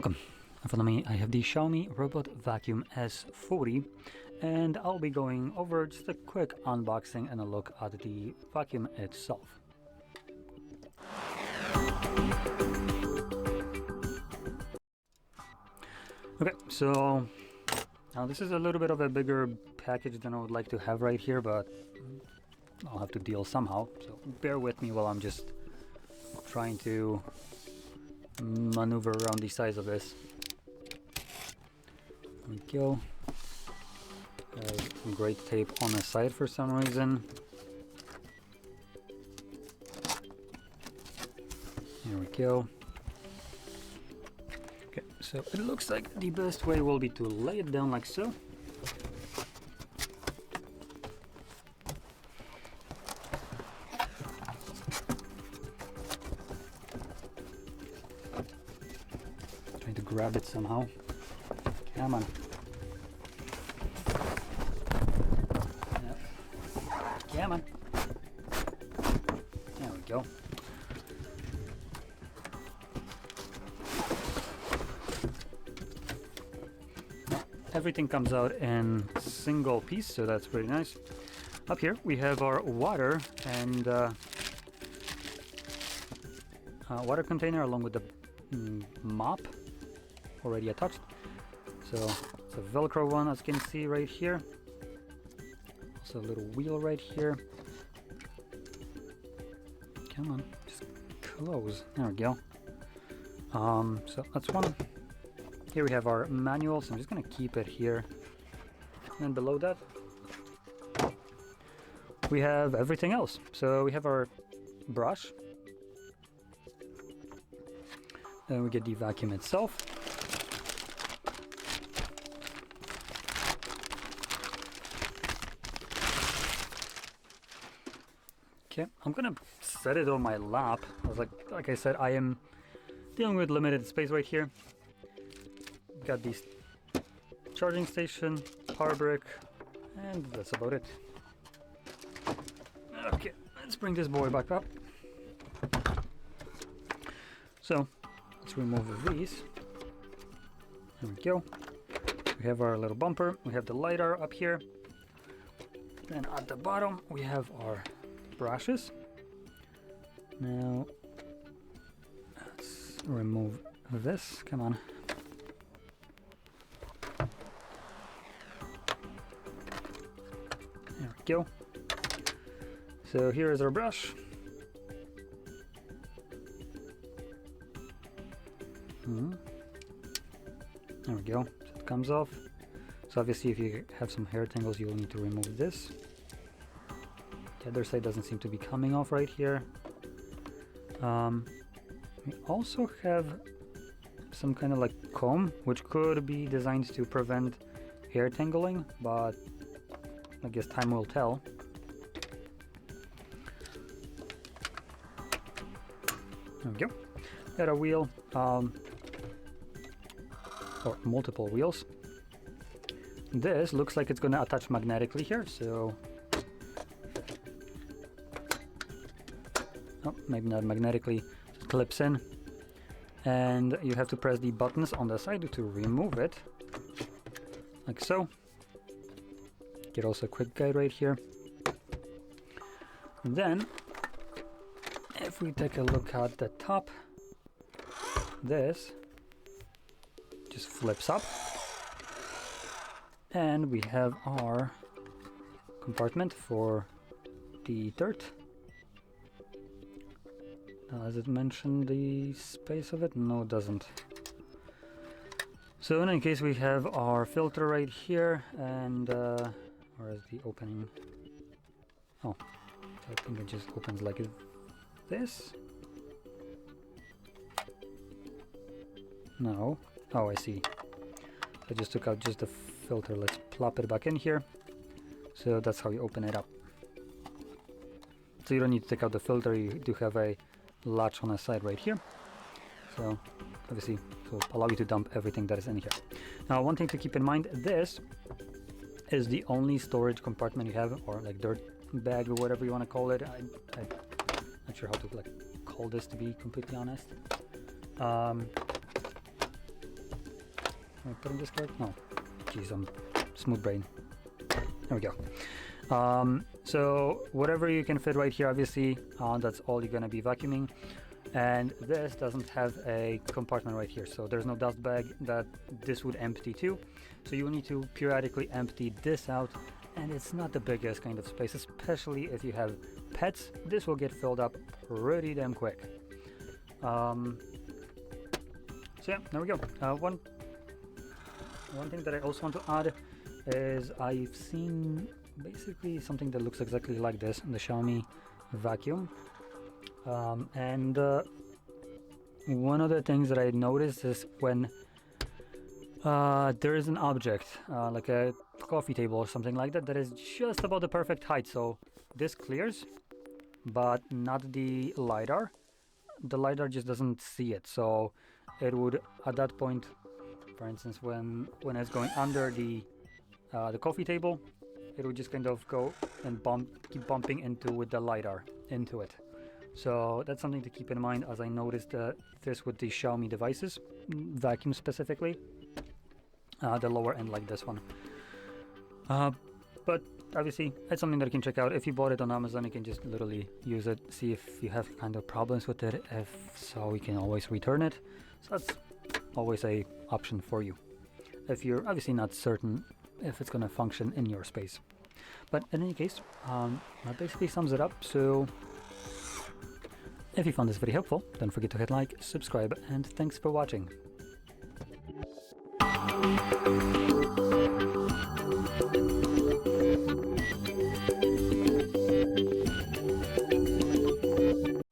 Welcome. In front of me I have the XIAOMI Robot Vacuum S40, and I'll be going over just a quick unboxing and a look at the vacuum itself. Okay, so now this is a little bit of a bigger package than I would like to have right here, but I'll have to deal somehow, so bear with me while I'm just trying to maneuver around the size of this. There we go. Some great tape on the side for some reason. There we go. Okay, so it looks like the best way will be to lay it down like so. Trying to grab it somehow. Come on. Yep. Come on. There we go. Everything comes out in single piece, so that's pretty nice. Up here we have our water and water container along with the mop already attached. So it's a Velcro one, as you can see right here. Also a little wheel right here. Come on, just close. There we go. So that's one. Here we have our manual, so I'm just going to keep it here. And below that, we have everything else. So we have our brush. Then we get the vacuum itself. Okay, I'm going to set it on my lap. Like I said, I am dealing with limited space right here. Got this charging station, power brick, and that's about it. Okay, let's bring this boy back up. So let's remove these. There we go. We have our little bumper, we have the Lidar up here. Then at the bottom we have our brushes. Now let's remove this. Come on. There we go. So here is our brush. There we go. So it comes off. So obviously if you have some hair tangles, you'll need to remove this. The other side doesn't seem to be coming off right here. We also have some kind of like comb, which could be designed to prevent hair tangling, but I guess time will tell. There we go. Got a wheel, or multiple wheels. This looks like it's going to attach magnetically here, so oh, maybe not magnetically, just clips in, and you have to press the buttons on the side to remove it, like so. Get also a quick guide right here. And then if we take a look at the top, this just flips up and we have our compartment for the dirt. Does it mention the space of it? No, it doesn't. So in any case, we have our filter right here, and where is the opening? Oh, I think it just opens like this. No. Oh, I see. I just took out just the filter. Let's plop it back in here. So that's how you open it up. So you don't need to take out the filter. You do have a latch on the side right here. So obviously it will allow you to dump everything that is in here. Now, one thing to keep in mind, this is the only storage compartment you have, or like dirt bag or whatever you want to call it. I'm not sure how to call this, to be completely honest. Am I putting this card? No. Jeez, I'm smooth brain. There we go. So whatever you can fit right here, obviously, that's all you're gonna be vacuuming. And this doesn't have a compartment right here, so there's no dust bag that this would empty to. So you will need to periodically empty this out, and it's not the biggest kind of space, especially if you have pets. This will get filled up pretty damn quick. So yeah, there we go. One thing that I also want to add is I've seen basically something that looks exactly like this in the XIAOMI vacuum. And one of the things that I noticed is when there is an object like a coffee table or something like that that is just about the perfect height, so this clears but not the Lidar. The Lidar just doesn't see it, so it would at that point, for instance, when it's going under the coffee table, it would just kind of go and keep bumping into with the Lidar into it. So that's something to keep in mind, as I noticed this with the XIAOMI devices, vacuum specifically, the lower end like this one. But obviously it's something that you can check out. If you bought it on Amazon, you can just literally use it, see if you have kind of problems with it. If so, you can always return it. So that's always a option for you, if you're obviously not certain if it's going to function in your space. But in any case, that basically sums it up. So if you found this video helpful, don't forget to hit like, subscribe, and thanks for watching.